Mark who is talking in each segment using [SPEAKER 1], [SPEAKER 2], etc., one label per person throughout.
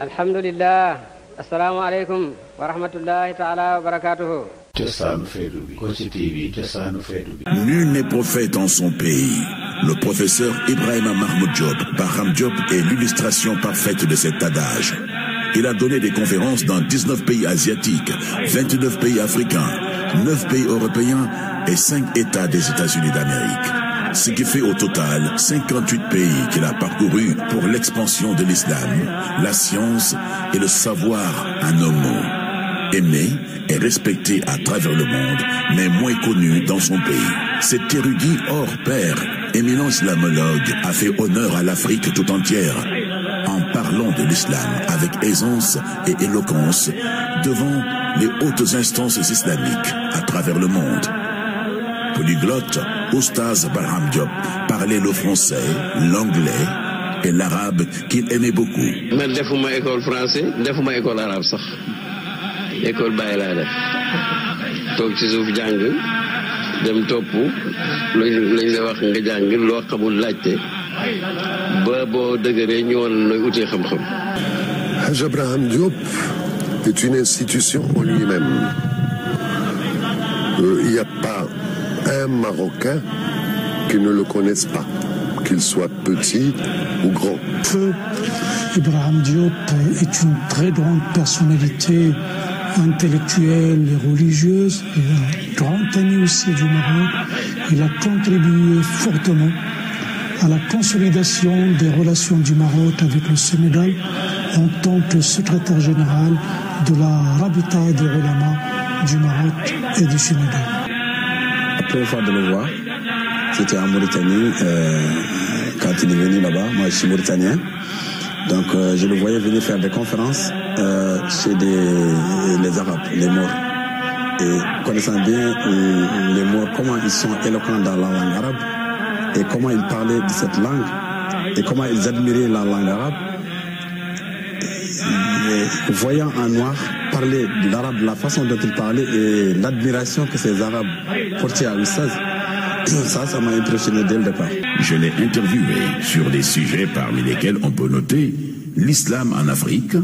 [SPEAKER 1] alhamdulillah. Assalamu alaikum wa rahmatullahi ta'ala wa barakatuhu.
[SPEAKER 2] Nul n'est prophète en son pays. Le professeur Ibrahima Mahmoud Diop, Barham Diop, est l'illustration parfaite de cet adage. Il a donné des conférences dans 19 pays asiatiques, 29 pays africains, 9 pays européens et 5 États des États-Unis d'Amérique. Ce qui fait au total 58 pays qu'il a parcourus pour l'expansion de l'islam, la science et le savoir en un mot. Aimé et respecté à travers le monde, mais moins connu dans son pays. Cet érudit hors pair, éminent islamologue, a fait honneur à l'Afrique tout entière en parlant de l'islam avec aisance et éloquence devant les hautes instances islamiques à travers le monde. Polyglotte, Oustaz Barham Diop parlait le français, l'anglais et l'arabe qu'il aimait beaucoup.
[SPEAKER 3] Man defuma école français, defuma école arabe sax. École Baye laa def. Toog ci suuf jàng dem topp lañ la wax nga jàng loo xamul laajte ba boo dëgëree ñu woon nooy utee xam-xam.
[SPEAKER 4] Hadj Barham Diop est une institution en lui-même. Il n'y a pas un Marocain qui ne le connaisse pas, qu'il soit petit ou grand.
[SPEAKER 5] Ibrahim Diop est une très grande personnalité intellectuelle et religieuse, et un grand ami aussi du Maroc. Il a contribué fortement à la consolidation des relations du Maroc avec le Sénégal en tant que secrétaire général de la Rabita des Ulama du Maroc et du Sénégal.
[SPEAKER 6] La première fois de le voir, c'était en Mauritanie, quand il est venu là-bas. Moi, je suis mauritanien. Donc, je le voyais venir faire des conférences chez les Arabes, les Maures. Et connaissant bien les Maures, comment ils sont éloquents dans la langue arabe, et comment ils parlaient de cette langue, et comment ils admiraient la langue arabe, et voyant un noir parler de l'arabe, la façon dont il parlait, et l'admiration que ces Arabes portaient à Oustaz, ça m'a impressionné dès le départ.
[SPEAKER 2] Je l'ai interviewé sur des sujets parmi lesquels on peut noter l'islam en Afrique,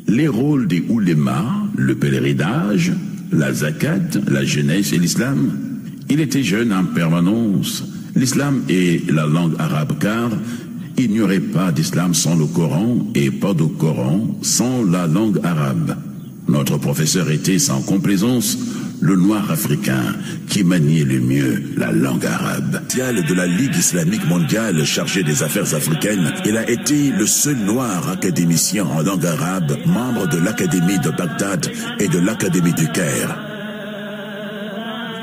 [SPEAKER 2] les rôles des oulémas, le pèlerinage, la zakat, la jeunesse et l'islam. Il était jeune en permanence. L'islam et la langue arabe, car il n'y aurait pas d'islam sans le Coran et pas de Coran sans la langue arabe. Notre professeur était sans complaisance le noir africain qui maniait le mieux la langue arabe. De la Ligue islamique mondiale chargée des affaires africaines, il a été le seul noir académicien en langue arabe, membre de l'Académie de Bagdad et de l'Académie du Caire.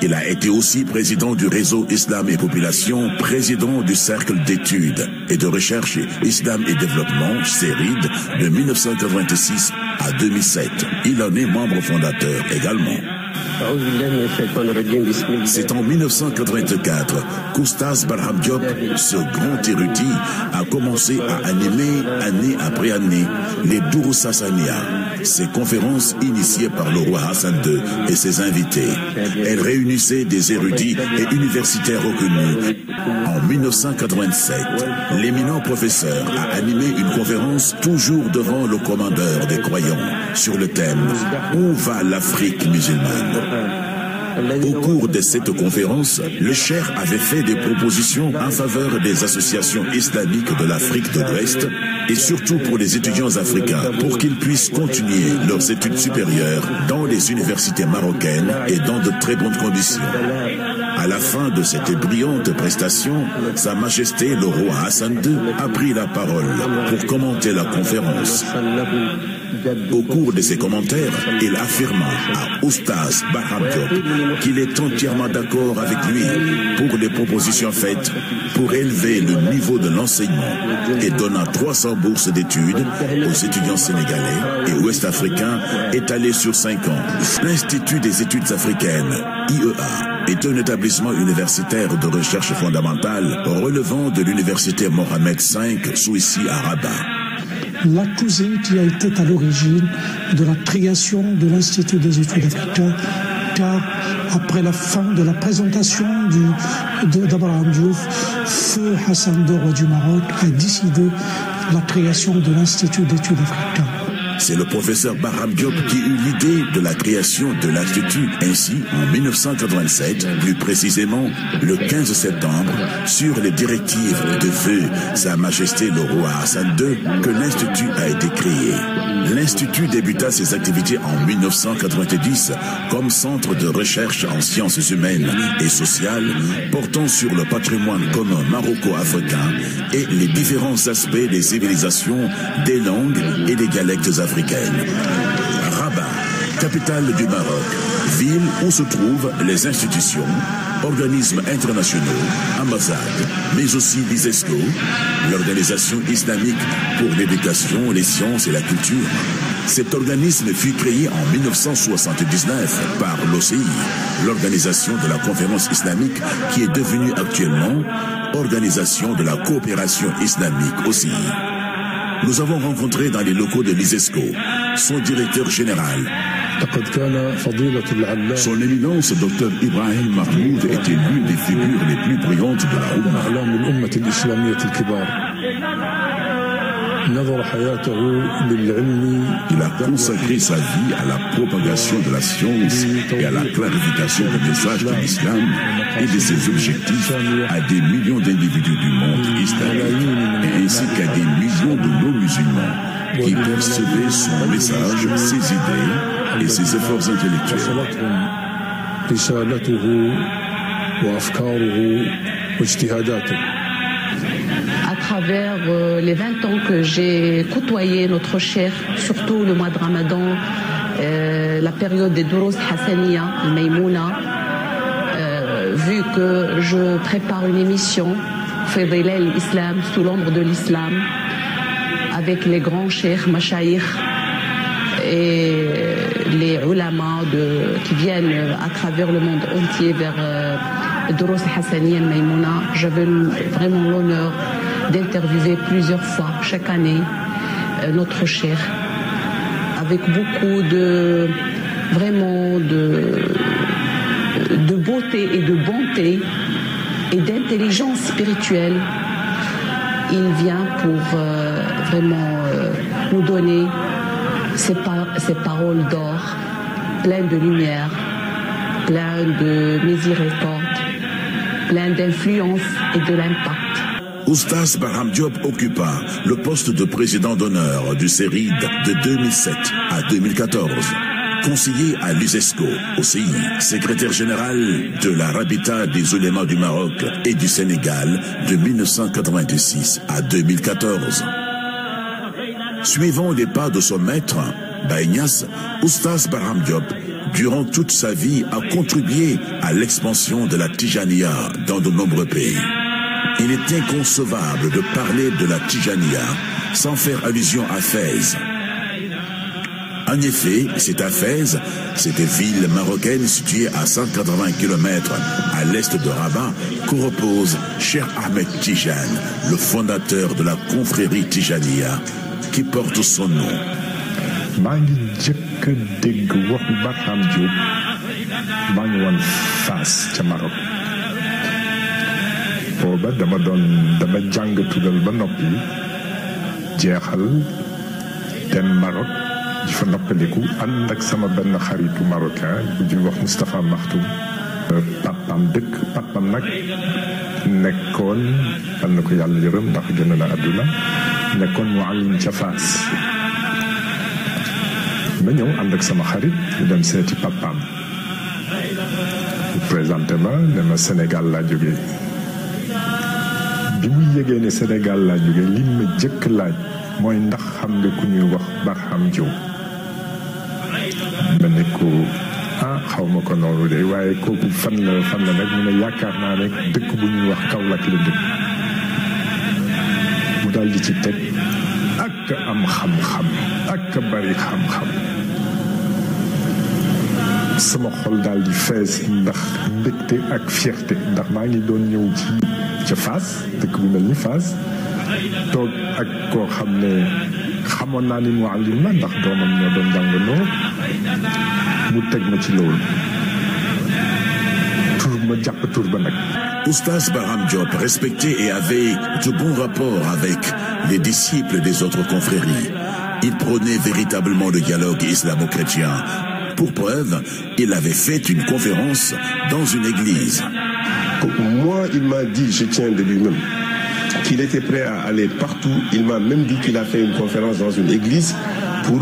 [SPEAKER 2] Il a été aussi président du réseau Islam et Population, président du Cercle d'études et de recherche Islam et Développement, CERID, de 1986 à 2007. Il en est membre fondateur également. C'est en 1984 qu'Oustaz Barham Diop, ce grand érudit, a commencé à animer année après année les Durus Hassaniya, ces conférences initiées par le roi Hassan II et ses invités. Elles réunissaient des érudits et universitaires reconnus. En 1987, l'éminent professeur a animé une conférence toujours devant le commandeur des croyants sur le thème « Où va l'Afrique musulmane ?» Au cours de cette conférence, le cheikh avait fait des propositions en faveur des associations islamiques de l'Afrique de l'Ouest et surtout pour les étudiants africains pour qu'ils puissent continuer leurs études supérieures dans les universités marocaines et dans de très bonnes conditions. À la fin de cette brillante prestation, Sa Majesté le roi Hassan II a pris la parole pour commenter la conférence. Au cours de ses commentaires, il affirma à Oustaz Barham Diop qu'il est entièrement d'accord avec lui pour les propositions faites pour élever le niveau de l'enseignement et donna 300 bourses d'études aux étudiants sénégalais et ouest-africains étalés sur 5 ans. L'Institut des études africaines, IEA, est un établissement universitaire de recherche fondamentale relevant de l'université Mohamed V, Souissi à Rabat.
[SPEAKER 5] La cousine qui a été à l'origine de la création de l'Institut des études africaines, car après la fin de la présentation d'Abraham Diouf, Feu Hassan II, roi du Maroc, a décidé la création de l'Institut d'études africaines.
[SPEAKER 2] C'est le professeur Barham Diop qui eut l'idée de la création de l'Institut. Ainsi, en 1987, plus précisément le 15 septembre, sur les directives de feu Sa Majesté le Roi Hassan II, que l'Institut a été créé. L'Institut débuta ses activités en 1990 comme centre de recherche en sciences humaines et sociales portant sur le patrimoine commun maroco-africain et les différents aspects des civilisations, des langues et des dialectes africaines. Rabat, capitale du Maroc, ville où se trouvent les institutions, organismes internationaux, ambassades, mais aussi l'ISESCO, l'Organisation islamique pour l'éducation, les sciences et la culture. Cet organisme fut créé en 1979 par l'OCI, l'Organisation de la Conférence islamique, qui est devenue actuellement Organisation de la coopération islamique aussi. Nous avons rencontré dans les locaux de l'ISESCO son directeur général. Son éminence, Dr Ibrahim Mahmoud, était l'une des figures les plus brillantes de la Oumma. Il a consacré sa vie à la propagation de la science et à la clarification du message de l'islam et de ses objectifs à des millions d'individus du monde islamique, ainsi qu'à des millions de non-musulmans qui percevaient son message, ses idées et ses efforts intellectuels.
[SPEAKER 7] À travers les 20 ans que j'ai côtoyé notre cher, surtout le mois de Ramadan, la période des Durous Hassaniya, le Maïmouna, vu que je prépare une émission, Fidila l'Islam, sous l'ombre de l'Islam, avec les grands cheikhs, mashayikh et les ulama qui viennent à travers le monde entier vers Durous Hassaniya Maïmouna, j'avais vraiment l'honneur d'interviewer plusieurs fois chaque année notre cheikh avec beaucoup de beauté et de bonté et d'intelligence spirituelle. Il vient pour vraiment nous donner ces paroles d'or, pleines de lumière, pleines de miséricorde, pleines d'influence et de l'impact.
[SPEAKER 2] Oustaz Barham Diop occupa le poste de président d'honneur du CERID de 2007 à 2014. Conseiller à l'USESCO, OCI, secrétaire général de la Rabita des Oulémas du Maroc et du Sénégal de 1986 à 2014. Suivant les pas de son maître, Baye Niass, Oustaz Barham Diop, durant toute sa vie, a contribué à l'expansion de la Tijaniya dans de nombreux pays. Il est inconcevable de parler de la Tijaniya sans faire allusion à Fès. En effet, c'est à Fès, cette ville marocaine située à 180 km à l'est de Rabat, que repose Cheikh Ahmed Tijane, le fondateur de la confrérie Tijaniya, qui porte son nom.
[SPEAKER 8] maa ngi jëkk a dégg waxu Barham Diop maa ngi woon Fass ca Maroc booba dama jàng tugal ba noppi jeexal dem Maroc di fa noppaliku ànd ak sama benn xaritu marocain bu ñuy wax Moustapha Makhtoum papam nag nekkoon yal na ko yàlla yërëm ndax génn na àdduna nekkoon muallim ca Fass ma ñëw ànd ak sama xarit ñu dem seeti papaam présenté ma ne ma Sénégal laa jógee bi muy yëgee ne Sénégal laa jógee li ma jëkk laaj mooy ndax xam nga ku ñuy wax Barham Diop ma ne ko xaw ma ko noonu de waaye kooku fan la nag mu ne yaakaar naa ne dëkk bu ñuy wax Kaolack la dëkk mu daal di ci teg ak am xam-xam ak bari xam-xam sama xol daal di fees ndax mbégte ak fierté ndax maa ngi doon ñëw ca Fass dëkk bu mel ni Fass toog ak koo xam ne xamoon naa ni muallim la ndax doomam ñoo doon jàngandoo mu teg ma ci loolu tur ma jàpp tur ba nag.
[SPEAKER 2] Oustaz Barham Diop respectait et avait de bons rapports avec les disciples des autres confréries. Il prônait véritablement le dialogue islamo-chrétien. Pour preuve, il avait fait une conférence dans une église.
[SPEAKER 9] Moi, il m'a dit, je tiens de lui-même, qu'il était prêt à aller partout. Il m'a même dit qu'il a fait une conférence dans une église pour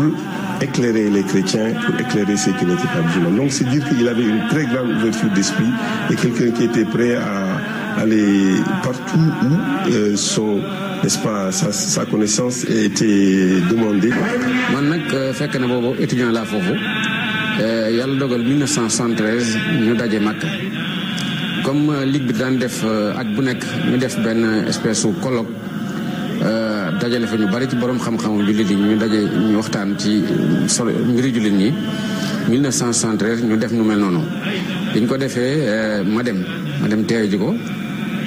[SPEAKER 9] éclairer les chrétiens, pour éclairer ceux qui n'étaient pas musulmans. Donc c'est dire qu'il avait une très grande ouverture d'esprit et quelqu'un qui était prêt à aller partout où n'est-ce pas, sa connaissance était demandée.
[SPEAKER 6] Man nag fekk na boobu étudiant laa foofu yàlla dogal 1973 ñu daje Makka comme ligue bi daan def at bu nekk ñu def benn espèce su colloque dajale fa ñu bari ci borom xam-xamu jullit yi ñu daje ñu waxtaan ci solo mbiri jullit ñi 1973 ñu def nu mel noonu biñ ko defee ma dem teewe ji ko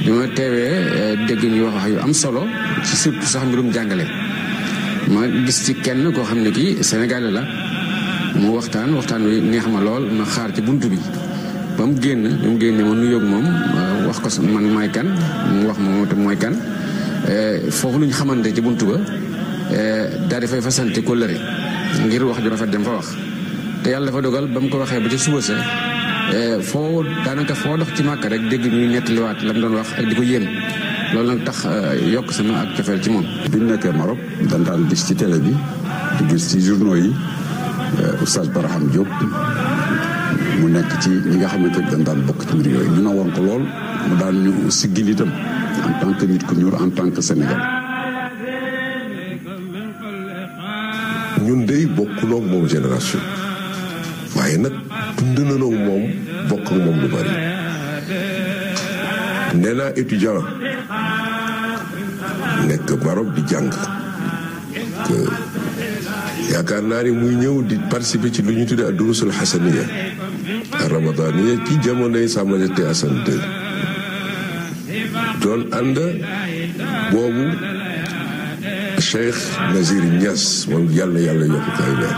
[SPEAKER 6] bi ma teewee dégg ñu wax yu am solo ci surtout sax mbirum jàngale ma gis ci kenn koo xam ne kii Sénégalais la mu waxtaan wi neex ma lool ma xaar ci buntu bi ba mu génne ma nuyoog moom wax ko man mooy kan mu wax ma moom tam mooy kan foofu lu ñu xamante ci buntu ba daal di fay fasante kóllëre ngir wax ju rafet dem fa wax te yàlla dafa dogal ba mu ko waxee ba ci suba sa daanaka foo dox ci Màkka rek dégg ñuy nettaliwaat la mu doon wax ak di ko yéem loolu nag tax yokk sama ak cofeel ci moom.
[SPEAKER 10] bi ñu nekkee Maroc dañ daan gis ci télé bi di gis ci journaux yi Oustaz Barham Diop mu nekk ci ñi nga xamante ne dañ daan bokk ci mbir yooyu ñu na woon ko lool mu daan ñu siggil itam en tant que nit ku ñuul en tant que Sénégal.
[SPEAKER 4] ñun dey bokkuloo ak moom génération waaye nag dund nañoo ak moom bokk ak moom lu bari nee naa étudiant nekk Maroc di jàng yaakaar naa ni muy ñëw di participer ci lu ñu tuddee ak durusul xasaniya ak ramadaniya ci jamonoy Sa Majesté Hassan II doon ànd boobu Cheikh Nazir Niass moom yàlla yokk kay leer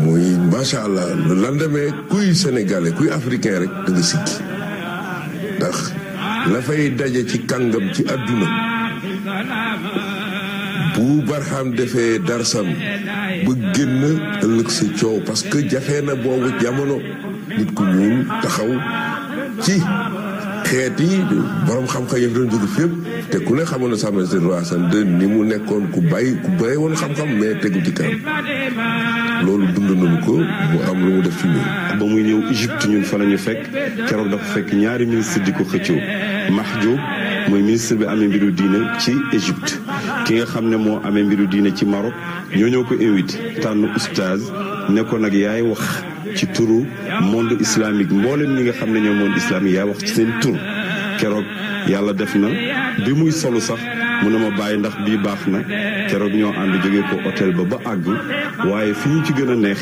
[SPEAKER 4] muy macha allah le lendemain kuy sénégalais kuy africain rek da nga sikki ndax la fay daje ci kàngam ci àdduna bu Barham defee darsam ba génn ëllëg si coow parce que jafe na boobu jamono nit ku ñuul taxaw ci xeet yi borom xam-xam yi doon jóge fépp te ku ne xamoon na Sa Majesté Roi Hassan II ni mu nekkoon ku bàyyi woon xam-xam mais tegu ci kanam loolu dund nañu ko mu am lu mu def ci ñun.
[SPEAKER 11] ba muy ñëw Égypte ñun fa la ñu fekk keroog dafa fekk ñaari ministre di ko xëccoo Mahjoub mooy ministre bi amee mbiru diine ci Égypte ki nga xam ne moo amee mbiru diine ci Maroc ñoo ko invité tànn oustaz ne ko nag yaay wax ci turu monde islamique mboolem ñi nga xam ne ñoo monde islamique yaay wax ci seen tur keroog yàlla def na bi muy solu sax mu ne ma bàyyi ndax bii baax na keroog ñoo ànd jóge ko hôtel ba àgg waaye fi ñu ci gën a neex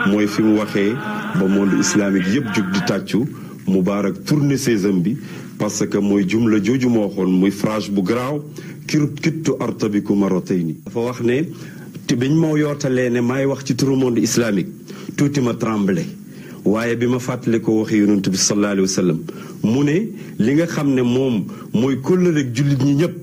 [SPEAKER 11] mooy fi mu waxee ba monde islamique yëpp jóg di tàccu Moubarak tourné sésam bi parce que mooy jumla jooju moo waxoon muy phrase bu garaaw kittu artabiku marratayni dafa wax ne te biñ moo yootalee ne maay wax ci turu monde islamique tuuti ma tremblé waaye bi ma fàttali ko waxee yonent bi sallallahu alayhi wa sallam mu ne li nga xam ne moom mooy kóllëre jullit ñi ñëpp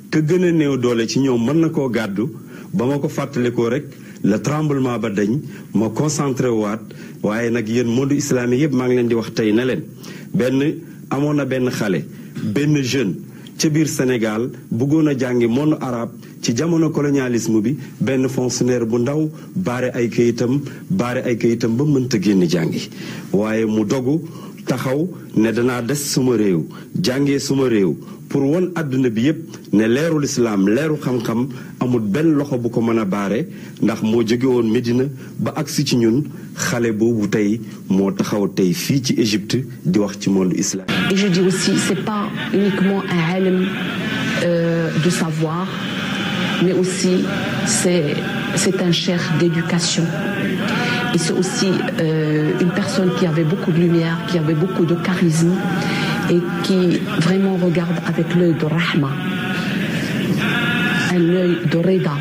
[SPEAKER 11] ka gën a néew doole ci ñoom mën na koo gàddu ba ma ko fàttali ko rek le tremblement ba dañ ma concentré waat waaye nag yéen monde islamique yëpp maa ngi leen di wax tey ne leen amoon na benn xale benn jeune ca biir Sénégal bëggoon a jàngi monde arabe ci jamono colonialisme bi benn fonctionnaire bu ndaw baare ay kayitam ba mënta génn jàngi waaye mu dogu taxaw ne danaa des suma réew jàngee suma réew pour won àdduna bi yépp ne leerul islaam leeru xam-xam amul benn loxo bu ko mën a baare ndax moo jóge woon Médina ba agsi ci ñun xale boobu tey moo taxaw tey fii ci Égypte di wax ci monde islamique.
[SPEAKER 7] Et je dis aussi c'est pas uniquement un ilm de savoir mais aussi c'est un cheikh d'éducation. Et c'est aussi une personne qui avait beaucoup de lumière, qui avait beaucoup de charisme et qui vraiment regarde avec l'œil de Rahma, un œil de Reda.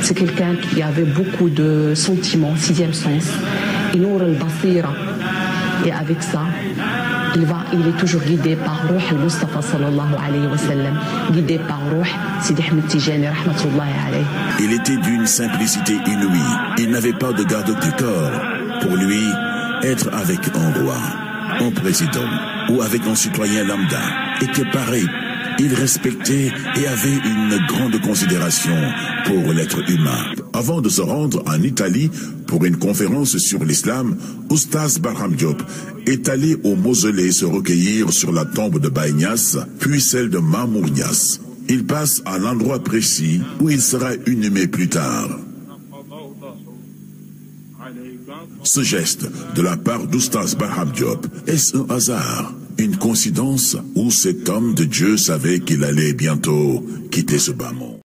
[SPEAKER 7] C'est quelqu'un qui avait beaucoup de sentiments, sixième sens, et Nour al-Basira. Et avec ça, il est toujours guidé par Ruh al-Mustafa sallallahu alayhi wa sallam, guidé par Ruh Sidi Ahmed Tijani rahmatullahi alayhi.
[SPEAKER 2] Il était d'une simplicité inouïe. Il n'avait pas de garde du corps. Pour lui, être avec un roi, un président ou avec un citoyen lambda était pareil. Il respectait et avait une grande considération pour l'être humain. Avant de se rendre en Italie pour une conférence sur l'islam, Oustaz Barham Diop est allé au mausolée se recueillir sur la tombe de Baye Niass, puis celle de Mamour Niass. Il passe à l'endroit précis où il sera inhumé plus tard. Ce geste de la part d'Oustaz Barham Diop, est-ce un hasard, une coïncidence, ou cet homme de Dieu savait qu'il allait bientôt quitter ce bas monde?